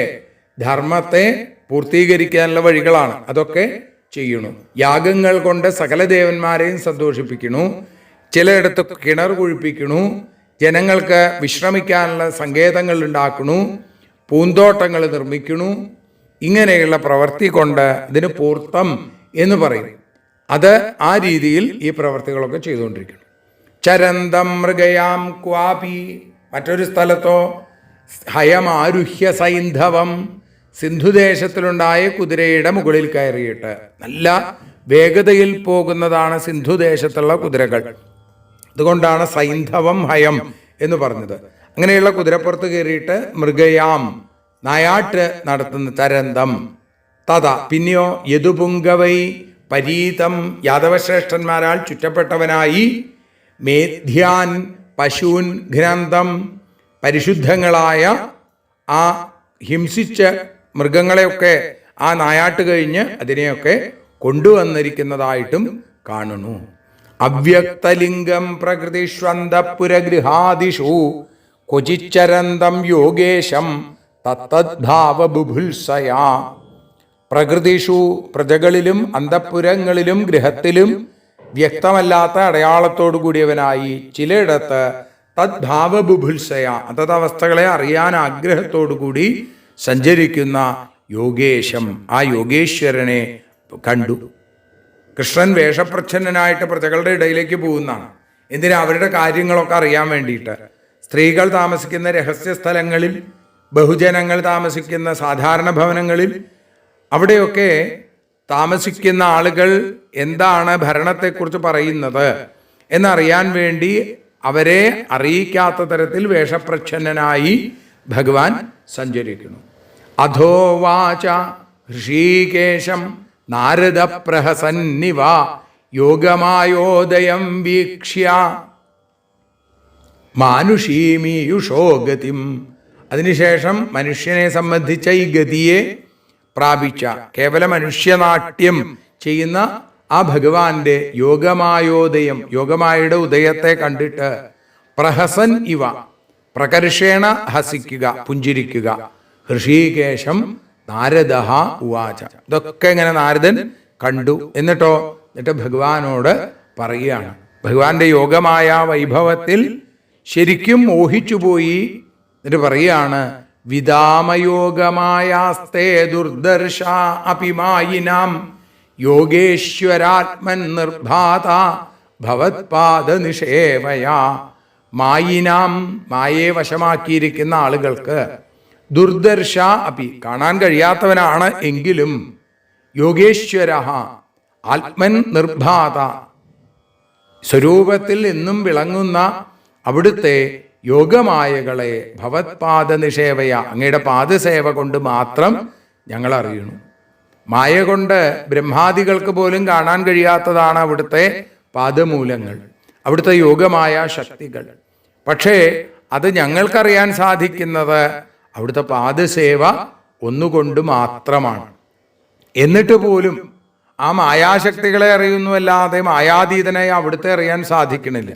ധർമ്മത്തെ പൂർത്തീകരിക്കാനുള്ള വഴികളാണ്. അതൊക്കെ ചെയ്യണു. യാഗങ്ങൾ കൊണ്ട് സകല ദേവന്മാരെയും സന്തോഷിപ്പിക്കണു. ചിലയിടത്ത് കിണർ കുഴിപ്പിക്കണു, ജനങ്ങൾക്ക് വിശ്രമിക്കാനുള്ള സങ്കേതങ്ങൾ ഉണ്ടാക്കണു, പൂന്തോട്ടങ്ങൾ നിർമ്മിക്കണു. ഇങ്ങനെയുള്ള പ്രവൃത്തി കൊണ്ട് ഇതിന് പൂർത്തം എന്ന് പറയും. അത് ആ രീതിയിൽ ഈ പ്രവൃത്തികളൊക്കെ ചെയ്തുകൊണ്ടിരിക്കുന്നു. ചരന്തം മൃഗയാം ക്വാപി, മറ്റൊരു സ്ഥലത്തോ ഹയമാരുഹ്യ സൈന്ധവം, സിന്ധുദേശത്തിലുണ്ടായ കുതിരയുടെ മുകളിൽ കയറിയിട്ട്, നല്ല വേഗതയിൽ പോകുന്നതാണ് സിന്ധുദേശത്തുള്ള കുതിരകൾ, അതുകൊണ്ടാണ് സൈന്ധവം ഹയം എന്ന് പറഞ്ഞത്. അങ്ങനെയുള്ള കുതിരപ്പുറത്ത് കയറിയിട്ട് മൃഗയാം, നായാട്ട് നടത്തുന്ന തരന്തം. തഥ പിന്നെയോ യദുപുങ്കവൈ പരീതം, യാദവശ്രേഷ്ഠന്മാരാൽ ചുറ്റപ്പെട്ടവനായി മേധ്യാൻ പശൂൻ ഘ്നന്തം, പരിശുദ്ധങ്ങളായ ആ ഹിംസിച്ച മൃഗങ്ങളെയൊക്കെ ആ നായാട്ട് കഴിഞ്ഞ് അതിനെയൊക്കെ കൊണ്ടുവന്നിരിക്കുന്നതായിട്ടും കാണുന്നു. അവ്യക്തലിംഗം പ്രകൃതിഷ്വന്തപുരഗൃഹാദിഷു ക്വചിച്ചരന്തം യോഗേശം തത്തദ്ഭാവബുഭുത്സയാ. പ്രകൃതിഷു പ്രജകളിലും അന്തഃപുരങ്ങളിലും ഗൃഹത്തിലും വ്യക്തമല്ലാത്ത അടയാളത്തോടു കൂടിയവനായി, ചിലയിടത്ത് തദ്ഭാവബുഭുത്സയ അതത് അവസ്ഥകളെ അറിയാൻ ആഗ്രഹത്തോടു കൂടി സഞ്ചരിക്കുന്ന യോഗേശം, ആ യോഗേശ്വരനെ കണ്ടു. കൃഷ്ണൻ വേഷപ്രച്ഛന്നനായിട്ട് പ്രജകളുടെ ഇടയിലേക്ക് പോകുന്നതാണ്. എന്തിനാ? അവരുടെ കാര്യങ്ങളൊക്കെ അറിയാൻ വേണ്ടിയിട്ട്. സ്ത്രീകൾ താമസിക്കുന്ന രഹസ്യ സ്ഥലങ്ങളിൽ, ബഹുജനങ്ങൾ താമസിക്കുന്ന സാധാരണ ഭവനങ്ങളിൽ, അവിടെയൊക്കെ താമസിക്കുന്ന ആളുകൾ എന്താണ് ഭരണത്തെക്കുറിച്ച് പറയുന്നത് എന്നറിയാൻ വേണ്ടി അവരെ അറിയിക്കാത്ത തരത്തിൽ വേഷപ്രച്ഛന്നനായി ഭഗവാൻ സഞ്ചരിക്കുന്നു. അധോവാച ഋഷീകേശം നാരദ പ്രഹസന്നിവ യോഗമായോദയം വീക്ഷ്യ മാനുഷീമീയുഷോ ഗതിം. അതിനുശേഷം മനുഷ്യനെ സംബന്ധിച്ച ഈ ഗതിയെ പ്രാപിച്ച, കേവല മനുഷ്യനാട്യം ചെയ്യുന്ന ആ ഭഗവാന്റെ യോഗമായോദയം, യോഗമായുടെ ഉദയത്തെ കണ്ടിട്ട് പ്രഹസൻ ഇവ, പ്രകർഷേണ ഹസിക്കുക, പുഞ്ചിരിക്കുക. ഋഷീകേശം നാരദ ഉവാച. ഇതൊക്കെ ഇങ്ങനെ നാരദൻ കണ്ടു. എന്നിട്ട് ഭഗവാനോട് പറയുകയാണ്. ഭഗവാന്റെ യോഗമായ വൈഭവത്തിൽ ശരിക്കും മോഹിച്ചുപോയി. എന്നിട്ട് പറയുകയാണ്, വിദാമയോഗമായാസ്തേ ദുർദർശ അപിമായിനാം യോഗേശ്വരാത്മൻ നിർഭാത ഭവത്പാദ നിഷേവയാ. മായിനാം, മായയെ വശമാക്കിയിരിക്കുന്ന ആളുകൾക്ക്, ദുർദർശ അപി, കാണാൻ കഴിയാത്തവനാണ് എങ്കിലും, യോഗേശ്വര ആത്മൻ നിർഭാത, സ്വരൂപത്തിൽ എന്നും വിളങ്ങുന്ന അവിടുത്തെ യോഗമായകളെ ഭവത്പാദ നിഷേവയ, അങ്ങയുടെ പാദസേവ കൊണ്ട് മാത്രം ഞങ്ങൾ അറിയണു. മായ കൊണ്ട് ബ്രഹ്മാദികൾക്ക് പോലും കാണാൻ കഴിയാത്തതാണ് അവിടുത്തെ പാദമൂലങ്ങൾ, അവിടുത്തെ യോഗമായ ശക്തികൾ. പക്ഷേ അത് ഞങ്ങൾക്കറിയാൻ സാധിക്കുന്നത് അവിടുത്തെ പാദസേവ ഒന്നുകൊണ്ട് മാത്രമാണ്. എന്നിട്ട് പോലും ആ മായാശക്തികളെ അറിയുന്നുവല്ലാതെ മായാതീതനായ അവിടുത്തെ അറിയാൻ സാധിക്കണില്ല.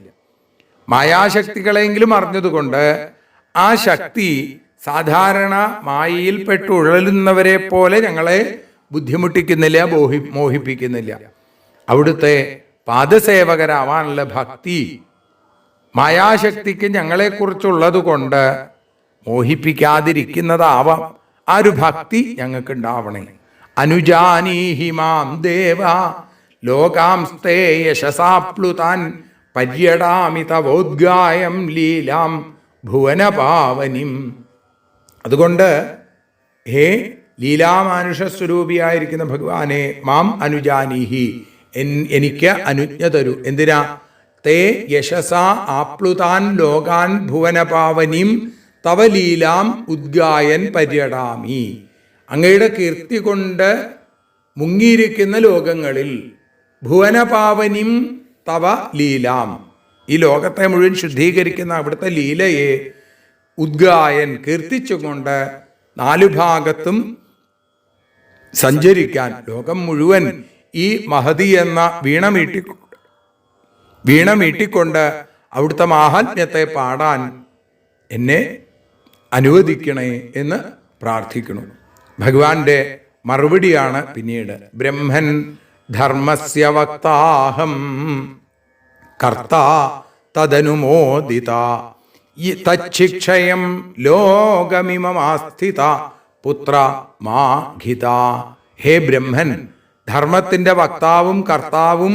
മായാശക്തികളെങ്കിലും അറിഞ്ഞതുകൊണ്ട് ആ ശക്തി സാധാരണ മായയിൽപ്പെട്ട് ഉഴലുന്നവരെ പോലെ ഞങ്ങളെ ബുദ്ധിമുട്ടിക്കുന്നില്ല, മോഹിപ്പിക്കുന്നില്ല. അവിടുത്തെ പാദസേവകരാവാനുള്ള ഭക്തി മായാശക്തിക്ക് ഞങ്ങളെക്കുറിച്ചുള്ളത് കൊണ്ട് മോഹിപ്പിക്കാതിരിക്കുന്നതാവാം. ആ ഒരു ഭക്തി ഞങ്ങൾക്ക് ഉണ്ടാവണേ. അനുജാനീഹി മാം ദേവ ലോകാംസ്തേ യശസാപ്ലുതാൻ പര്യടാമി തവോദ്ഗായം ലീലാം ഭുവനപാവനിം. അതുകൊണ്ട് ഹേ ലീലാമാനുഷസ്വരൂപിയായിരിക്കുന്ന ഭഗവാനെ, മാം അനുജാനീഹി, എനിക്ക് അനുജ്ഞ തരൂ. എന്തിനാ? തേ യശസ ആപ്ലുതാൻ ലോകാൻ ഭുവനപാവനിം തവ ലീലാം ഉദ്ഗായൻ പര്യടാമി. അങ്ങയുടെ കീർത്തി കൊണ്ട് മുങ്ങിയിരിക്കുന്ന ലോകങ്ങളിൽ ഭുവനപാവനിം തവ ലീലാം, ഈ ലോകത്തെ മുഴുവൻ ശുദ്ധീകരിക്കുന്ന അവിടുത്തെ ലീലയെ ഉദ്ഗായൻ, കീർത്തിച്ചുകൊണ്ട് നാലു ഭാഗത്തും സഞ്ചരിക്കാൻ, ലോകം മുഴുവൻ ഈ മഹതി എന്ന വീണ മീട്ടിക്കൊണ്ട് അവിടുത്തെ മാഹാത്മ്യത്തെ പാടാൻ എന്നെ അനുവദിക്കണേ എന്ന് പ്രാർത്ഥിക്കണം. ഭഗവാന്റെ മറുപടിയാണ് പിന്നീട്, ബ്രഹ്മൻ ധർമ്മസ്യ വക്താഹം കർത്താ തദനുമോദിത തച്ഛിക്ഷയം ലോകമിമമാസ്ഥിത പുത്ര മാ ഖിത. ഹേ ബ്രഹ്മൻ, ധർമ്മത്തിൻ്റെ വക്താവും കർത്താവും,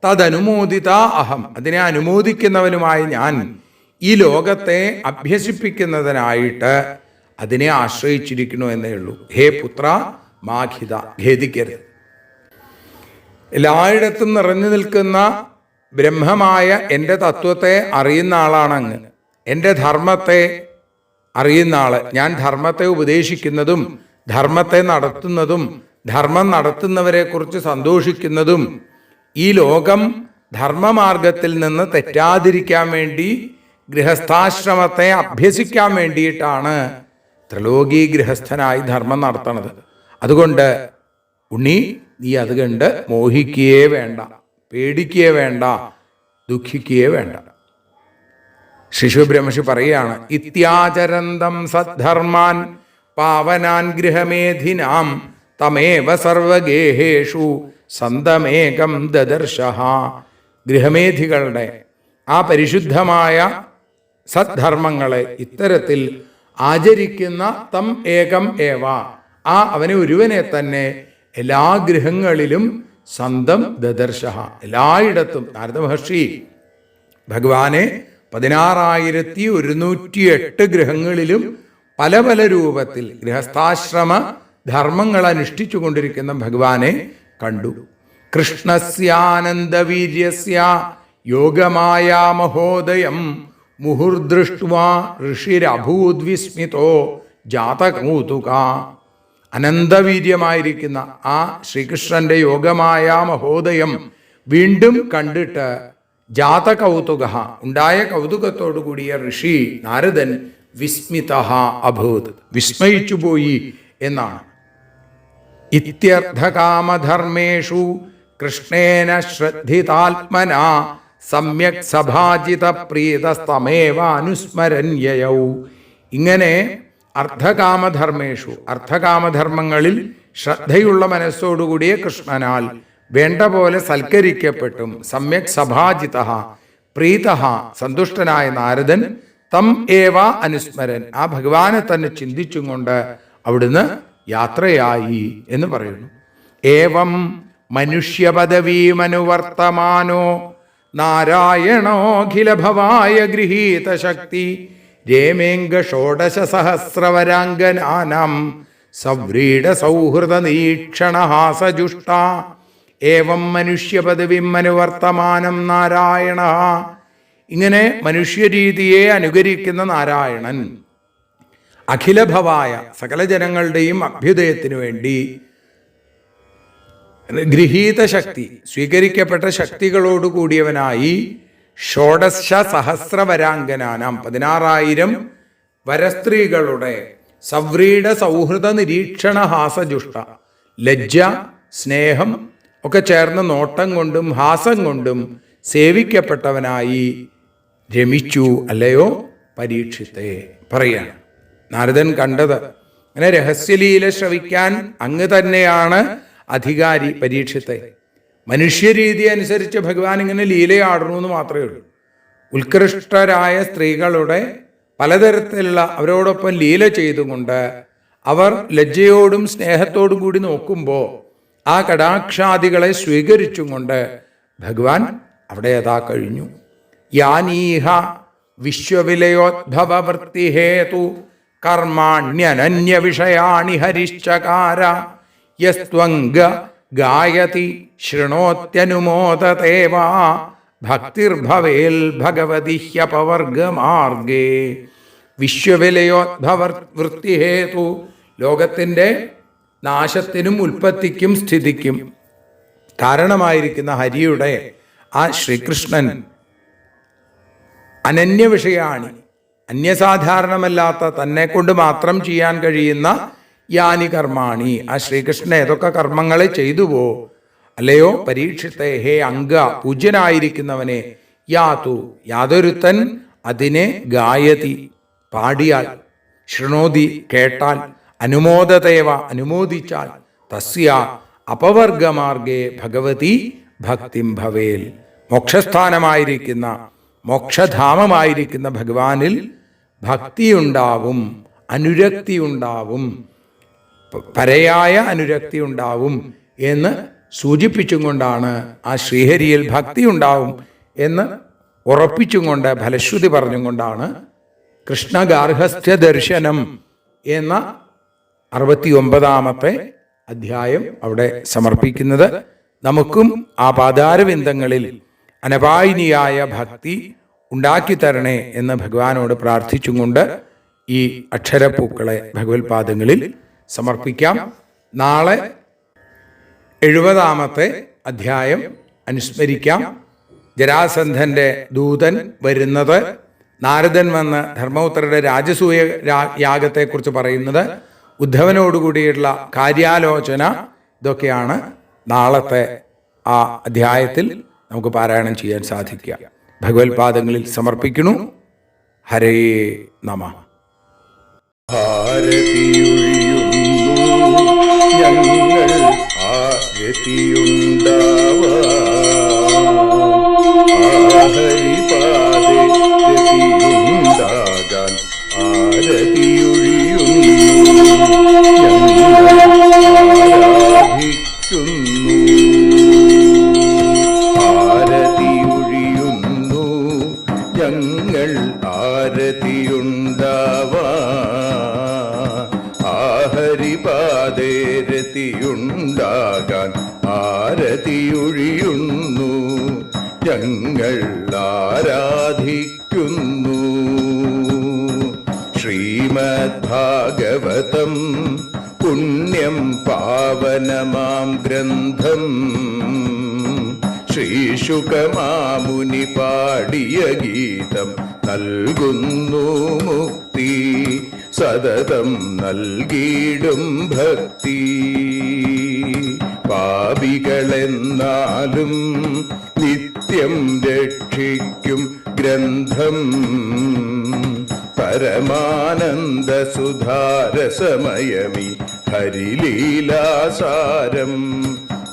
തദനുമോദിത അഹം, അതിനെ അനുമോദിക്കുന്നവനുമായി ഞാൻ ഈ ലോകത്തെ അഭ്യസിപ്പിക്കുന്നതിനായിട്ട് അതിനെ ആശ്രയിച്ചിരിക്കുന്നു എന്നേ ഉള്ളൂ. ഹേ പുത്ര മാഖിത, ഖേദിക്കരുത്. എല്ലായിടത്തും നിറഞ്ഞു നിൽക്കുന്ന ബ്രഹ്മമായ എൻ്റെ തത്വത്തെ അറിയുന്ന ആളാണ് അങ്ങ്. എൻ്റെ ധർമ്മത്തെ അറിയുന്ന ആള്. ഞാൻ ധർമ്മത്തെ ഉപദേശിക്കുന്നതും ധർമ്മത്തെ നടത്തുന്നതും ധർമ്മം നടത്തുന്നവരെ കുറിച്ച് സന്തോഷിക്കുന്നതും ഈ ലോകം ധർമ്മമാർഗത്തിൽ നിന്ന് തെറ്റാതിരിക്കാൻ വേണ്ടി ഗൃഹസ്ഥാശ്രമത്തെ അഭ്യസിക്കാൻ വേണ്ടിയിട്ടാണ് ത്രിലോകി ഗൃഹസ്ഥനായി ധർമ്മം നടത്തണത്. അതുകൊണ്ട് ഉണ്ണി, നീ അത് കണ്ട് മോഹിക്കുകയേ വേണ്ട, പേടിക്കുകയേ വേണ്ട, ദുഃഖിക്കുകയേ വേണ്ട. ശിശുബ്രഹ്മർഷി പറയുകയാണ്, ഇത്യാചരന്തം സദ്ധർമാൻ പാവനാൻ ഗൃഹമേധിനാം തമേവ സർവഗേഹേഷു സന്തമേകം ദദർശഃ. ഗൃഹമേധികളുടെ ആ പരിശുദ്ധമായ സദ്ധർമ്മങ്ങളെ ഇത്തരത്തിൽ ആചരിക്കുന്ന തം ഏകം ഏവ, ആ അവനെ ഒരുവനെ തന്നെ എല്ലാ ഗൃഹങ്ങളിലും സന്തം ദദർശഃ, എല്ലായിടത്തും. നാരദ മഹർഷി ഭഗവാനെ 16,108 ഗൃഹങ്ങളിലും പല പല രൂപത്തിൽ ഗൃഹസ്ഥാശ്രമ ധർമ്മങ്ങൾ അനുഷ്ഠിച്ചു കൊണ്ടിരിക്കുന്ന ഭഗവാനെ കണ്ടു. കൃഷ്ണസ്യാനന്ദവീര്യസ്യ യോഗമായാ മഹോദയം മുഹുർദൃഷ്ട്വാ ഋഷിരഭൂദ്വിസ്മിതോ ജാതകൗതുക. അനന്തവീര്യമായിരിക്കുന്ന ആ ശ്രീകൃഷ്ണന്റെ യോഗമായ മഹോദയം വീണ്ടും കണ്ടിട്ട് ജാതകൗതുക, ഉണ്ടായ കൗതുകത്തോടു കൂടിയ ഋഷി നാരദൻ വിസ്മിത അഭൂത്, വിസ്മയിച്ചുപോയി എന്നാണ്. ഇത്യർത്ഥകാമധർമ്മേഷു കൃഷ്ണേന ശ്രദ്ധിതാത്മനാ സമ്യക് സഭാജിത പ്രീതസ്തമേവ അനുസ്മരന്യയൗ. ഇങ്ങനെ അർത്ഥകാമധർമ്മേഷു, അർത്ഥകാമധർമ്മങ്ങളിൽ ശ്രദ്ധയുള്ള മനസ്സോടുകൂടിയ കൃഷ്ണനാൽ വേണ്ട പോലെ സൽക്കരിക്കപ്പെട്ടും സമ്യക് സഭാജിത പ്രീത സന്തുഷ്ടനായ നാരദൻ തം ഏവ അനുസ്മരൻ, ആ ഭഗവാനെ തന്നെ ചിന്തിച്ചും കൊണ്ട് അവിടുന്ന് യാത്രയായി എന്ന് പറയുന്നു. ഏവം മനുഷ്യപദവീമനുവർത്തമാനോ നാരായണോഖിലഭവായ ഗൃഹീത ശക്തി രേമേംഗ ഷോഡശ സഹസ്രവരാംഗനാനാം സവ്രീഡ സൗഹൃദ നിരീക്ഷണഹാസജുഷ്ട. ഏവം മനുഷ്യപദവിം അനുവർത്തമാനം നാരായണ. ഇങ്ങനെ മനുഷ്യരീതിയെ അനുകരിക്കുന്ന നാരായണൻ അഖിലഭവായ സകല ജനങ്ങളുടെയും അഭ്യുദയത്തിനു വേണ്ടി ഗൃഹീത ശക്തി, സ്വീകരിക്കപ്പെട്ട ശക്തികളോടുകൂടിയവനായി ഷോഡശ സഹസ്രവരാംഗനാനാം 16,000 വരസ്ത്രീകളുടെ സവ്രീഡ സൗഹൃദ നിരീക്ഷണ ഹാസജുഷ്ട, ലജ്ജ സ്നേഹം ഒക്കെ ചേർന്ന് നോട്ടം കൊണ്ടും ഹാസം കൊണ്ടും സേവിക്കപ്പെട്ടവനായി രമിച്ചു അല്ലയോ പരീക്ഷിത്തെ പറയാണ് നാരദൻ കണ്ടത്. അങ്ങനെ രഹസ്യലീല ശ്രവിക്കാൻ അങ്ങ് തന്നെയാണ് അധികാരി പരീക്ഷിത്തെ. മനുഷ്യരീതി അനുസരിച്ച് ഭഗവാൻ ഇങ്ങനെ ലീലയാടുന്നു എന്ന് മാത്രമേ ഉള്ളൂ. ഉത്കൃഷ്ടരായ സ്ത്രീകളുടെ പലതരത്തിലുള്ള അവരോടൊപ്പം ലീല ചെയ്തുകൊണ്ട് അവർ ലജ്ജയോടും സ്നേഹത്തോടും കൂടി നോക്കുമ്പോൾ ആ കടാക്ഷാദികളെ സ്വീകരിച്ചും കൊണ്ട് ഭഗവാൻ അവിടെ യഥാ കഴിഞ്ഞു. യാനീഹ വിശ്വവിലയോദ്ഭവവൃത്തിഹേതു കർമാണ്യനന്യ വിഷയാണി ഹരിശ്ചകാര യസ്ത്വംഗ ഗായതി ശൃണോത്യനുമോദതേവാ ഭക്തിർഭവേൽ ഭഗവതി ഹ്യപവർഗമാർഗേ. വിശ്വവിലയോദ്ഭവവൃത്തിഹേതു, ലോകത്തിൻ്റെ നാശത്തിനും ഉൽപ്പത്തിക്കും സ്ഥിതിക്കും കാരണമായിരിക്കുന്ന ഹരിയുടെ ആ ശ്രീകൃഷ്ണൻ അനന്യ വിഷയാണി, അന്യസാധാരണമല്ലാത്ത തന്നെ കൊണ്ട് മാത്രം ചെയ്യാൻ കഴിയുന്ന യാനി കർമാണി, ആ ശ്രീകൃഷ്ണൻ ഏതൊക്കെ കർമ്മങ്ങളെ ചെയ്തുവോ അല്ലയോ പരീക്ഷിത്തെ, ഹേ അംഗ പൂജ്യനായിരിക്കുന്നവനെ, യാതു യാതൊരുത്തൻ അതിനെ ഗായതി പാടിയാൽ, ശൃണോതി കേട്ടാൽ, അനുമോദതേവ അനുമോദിച്ചാൽ, തസ്യ അപവർഗമാർഗേ ഭഗവതി ഭക്തിം ഭവേൽ, മോക്ഷസ്ഥാനമായിരിക്കുന്ന മോക്ഷധാമമായിരിക്കുന്ന ഭഗവാനിൽ ഭക്തിയുണ്ടാവും, അനുരക്തിയുണ്ടാവും, പരയായ അനുരക്തിയുണ്ടാവും എന്ന് സൂചിപ്പിച്ചും കൊണ്ടാണ് ആ ശ്രീഹരിയിൽ ഭക്തി ഉണ്ടാവും എന്ന് ഉറപ്പിച്ചും കൊണ്ട് ഫലശ്രുതി പറഞ്ഞും കൊണ്ടാണ് കൃഷ്ണഗാർഹസ്ഥ്യ ദർശനം എന്ന 69ാമത്തെ അധ്യായം അവിടെ സമർപ്പിക്കുന്നത്. നമുക്കും ആ പാതാരവിന്ദങ്ങളിൽ അനപായിനിയായ ഭക്തി ഉണ്ടാക്കി തരണേ എന്ന് ഭഗവാനോട് പ്രാർത്ഥിച്ചും കൊണ്ട് ഈ അക്ഷരപ്പൂക്കളെ ഭഗവത് പാദങ്ങളിൽ സമർപ്പിക്കാം. നാളെ 70ാമത്തെ അധ്യായം അനുസ്മരിക്കാം. ജരാസന്ധന്റെ ദൂതൻ വരുന്നത്, നാരദൻ വന്ന് ധർമ്മപുത്രരുടെ രാജസൂയ യാഗത്തെക്കുറിച്ച് പറയുന്നത്, ഉദ്ധവനോടുകൂടിയുള്ള കാര്യാലോചന, ഇതൊക്കെയാണ് നാളത്തെ ആ അധ്യായത്തിൽ നമുക്ക് പാരായണം ചെയ്യാൻ സാധിക്കുക. ഭഗവത് പാദങ്ങളിൽ സമർപ്പിക്കുന്നു. ഹരേ നമഃ. ഭാരതിയൊഴി ഹരിപാദേ രതിയുണ്ടാകാൻ ആരതിയൊഴിയുന്നു ആരതിയൊഴിയുന്നു ഞങ്ങൾ ആരതിയുണ്ടാവാൻ ഹരിപാദേ രതിയുണ്ടാകാൻ ആരതിയൊഴിയുന്നു ഞങ്ങൾ ആരാധിക്കുന്നു. ശ്രീമദ് ഭാഗവതം പുണ്യം പാവനമാം ഗ്രന്ഥം ശ്രീശുകമാമുനി പാടിയ ഗീതം നൽകുന്നു മുക്തി സതതം നൽകിയിടും ഭക്തി. പാപികളെന്നാലും നിത്യം രക്ഷിക്കും ഗ്രന്ഥം പരമാനന്ദ സുധാരസമയമി ഹരിലീലാസാരം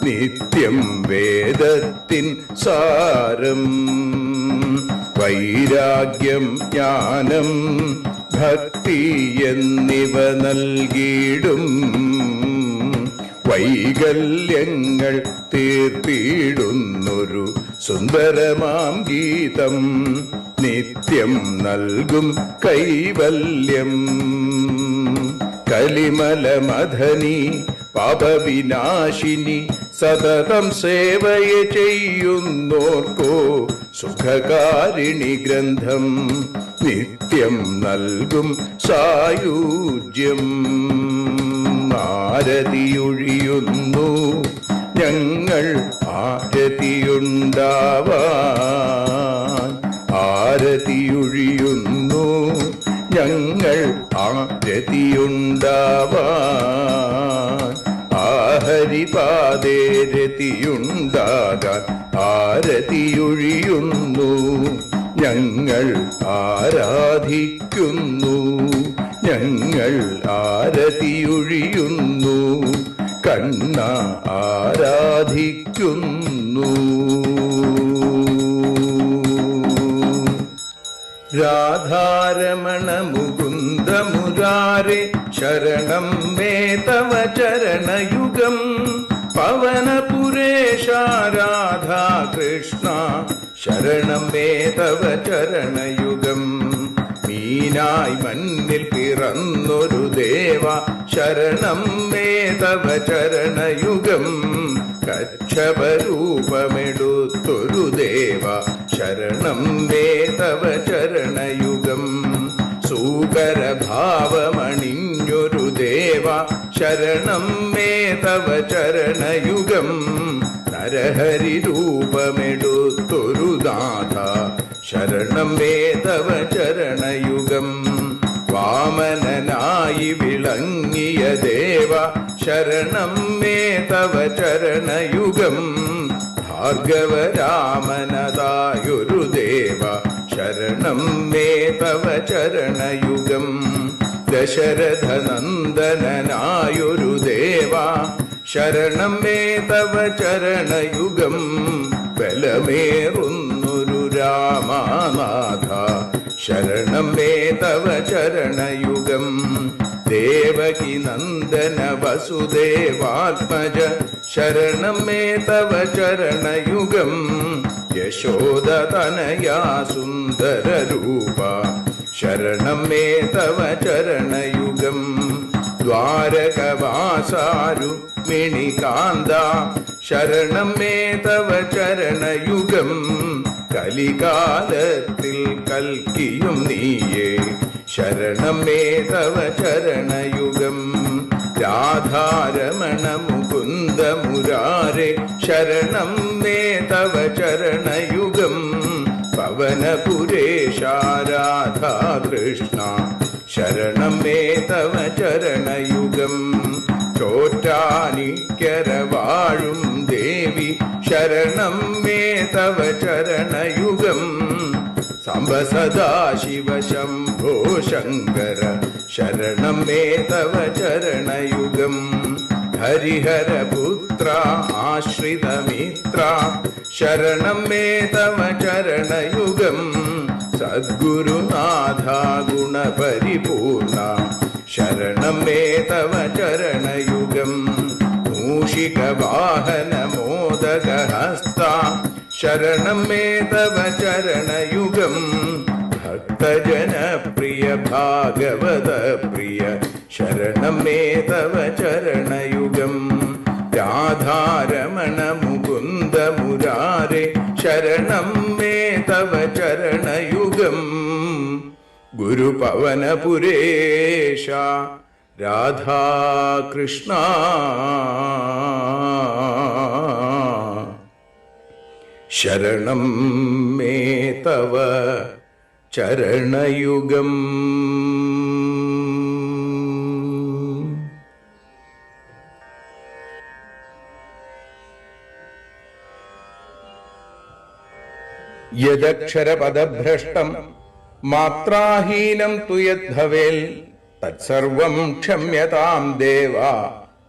നിത്യം വേദത്തിൻ സാരം. വൈരാഗ്യം ജ്ഞാനം ഭക്തി എന്നിവ നൽകിയിടും വൈകല്യങ്ങൾ തീർത്തിടുന്നൊരു സുന്ദരമാം ഗീതം നിത്യം നൽകും കൈവല്യം. കലിമലമഥനി പാപവിനാശിനി സതതം സേവയ ചെയ്യുന്നോർക്കോ സുഖകാരിണി ഗ്രന്ഥം നിത്യം നൽകും സായുജ്യം. ആരതിയൊഴിയുന്നു ഞങ്ങൾ ആരതിയുണ്ടാവാൻ ആരതിയൊഴിയുന്നു ഞങ്ങൾ ആരതിയുണ്ടാവാൻ ഹരിപാദേ രതിയുണ്ടാകാൻ ആരതിയൊഴിയുന്നു ഞങ്ങൾ ആരാധിക്കുന്നു ഞങ്ങൾ ആരതിയൊഴിയുന്നു കണ്ണ ആരാധിക്കുന്നു. രാധാരമണ മുകുന്ദ മുരാരേ ശരണം മേ തവ ചരണയുഗം പവനപുരേശ രാധാ കൃഷ്ണ ശരണം മേ തവ ചരണയുഗം. മീനായി മണ്ണിൽ പിറന്നൊരു ദേവ ശരണം മേ തവ ചരണയുഗം. കച്ഛപരൂപമെടുത്തൊരു ദേവ ശരണം മേ തവ ചരണയുഗം. സൂകരഭാവമണിഞ്ഞൊരു ദേവ ശരണം മേ തവ ചരണയുഗം. നരഹരി രൂപമെടുത്തൊരു നാഥ ശരണം മേ തവ ചരണയുഗം. വാമനനായി വിളങ്ങിയ ദേവ ശരണം മേ തവ ചരണയുഗം. ഭാർഗവരാമനതായൊരു ദേവ ശരണം മേ തവ ചരണയുഗം. ദശരഥനന്ദനായൊരു ദേവ ശരണം മേ തവ ചരണയുഗം. ബലമേറുന്നൊരു രാമനാഥ ശരണം മേ തവ ചരണയുഗം. ദേവകി നന്ദന വസുദേവാത്മജ ശരണം മേ തവ ചരണയുഗം. യശോദതനയാ സുന്ദര രൂപ ശരണം മേ തവ ചരണയുഗം. ദ്വാരകവാസാരുക്മിണികാന്ത ശരണം മേ തവ ചരണയുഗം. കലികാലത്തിൽ കൽക്കിയും നീയേ ശരണം മേ തവ ചരണയുഗം. രാധാരമണ മുകുന്ദ മുരാരേ ശരണം മേ തവ ചരണയുഗം. പവനപുരേശ രാധാ കൃഷ്ണ ശരണം മേ തവ ചരണയുഗം. ചോറ്റാനിക്കര വാഴും ദേവി ശരണം മേ തവ ചരണയുഗം. സാംബ സദാശിവ ശംഭോ ശങ്കര ശരണം മേ തവ ചരണയുഗം. ഹരിഹരപുത്ര ആശ്രിതമിത്ര ശരണം മേ തവ ചരണയുഗം സദ്ഗുരുനാഥ ഗുണപരിപൂർണ ശരണം മേ തവ ചരണയുഗം മൂഷികവാഹന മോദകഹസ്ത ശരണം മേ തവ ചരണയുഗം ഭക്തജനപ്രിയ ഭാഗവത പ്രിയ ശരണം മേ തവ ചരണയുഗം രാധാരമണ മുകുന്ദ മുരാരെ ശരണം മേ തവ ചരണയുഗം ഗുരുപവനപുരേശ രാധാകൃഷ്ണ ശരണം മേ തവ ചരണയുഗം. യദക്ഷരപദഭ്രഷ്ടം മാത്രാഹീനം തു യദ്ഭവേൽ തത്സർവം ക്ഷമ്യതാം ദേവ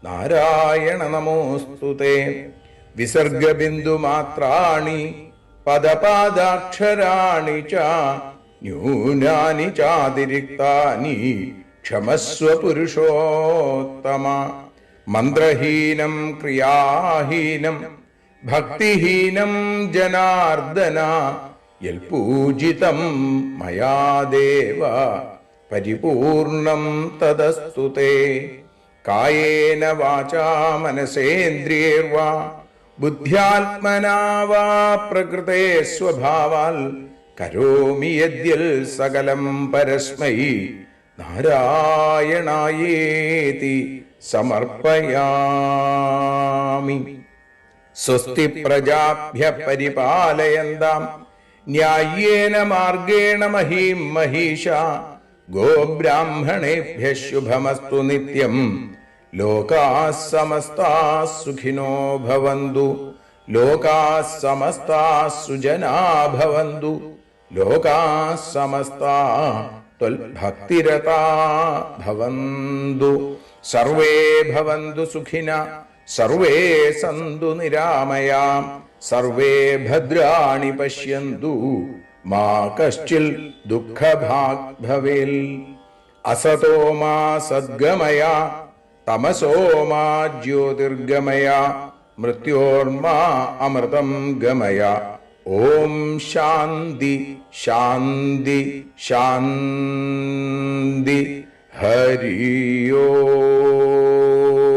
നാരായണ നമോസ്തുതേ. വിസർഗബിന്ദുമാത്രാണി പദപാദാക്ഷരാണി ച ന്യൂനാനി ചാതിരിക്താനി ക്ഷമസ്വ പുരുഷോത്തമ. മന്ത്രഹീനം ക്രിയാഹീനം ഭക്തിഹീനം ജനാർദ്ദന യൽപൂജിതം മയാ ദേവ പരിപൂർണം തദസ്തു തേ. കായേന വാചാ മനസേന്ദ്രിയൈർവാ ബുദ്ധ്യാത്മനാ വാ പ്രകൃതേ സ്വഭാവാൽ കരോമി യദ്യൽ സകലം പരസ്മൈ നാരായണായേതി സമർപ്പയാമി. സ്വസ്തി പ്രജാഭ്യഃ പരിപാലയന്താം ന്യായേന മാർഗേണ മഹീം മഹീഷാ. ഗോബ്രാഹ്മണേഭ്യഃ ശുഭമസ്തു നിത്യം. ലോകാഃ സമസ്താഃ സുഖിനോ ഭവന്തു. ലോകാഃ സമസ്താഃ സുജനാ ഭവന്തു. ലോകാഃ സമസ്താഃ ത്വൽഭക്തിരതാ ഭവന്തു. സർവേ ഭവന്തു സുഖിനഃ സർവേ സന്തു നിരാമയാം. സർവേ ഭദ്രാണി പശ്യന്തു മാ കശ്ചിൽ ദുഃഖഭാഗ് ഭവേൽ. അസതോ മാ സദ്ഗമയ തമസോ മാ ജ്യോതിർഗമയ മൃത്യോർമാ അമൃതം ഗമയ. ഓം ശാന്തി ശാന്തി ശാന്തി. ഹരി ഓം.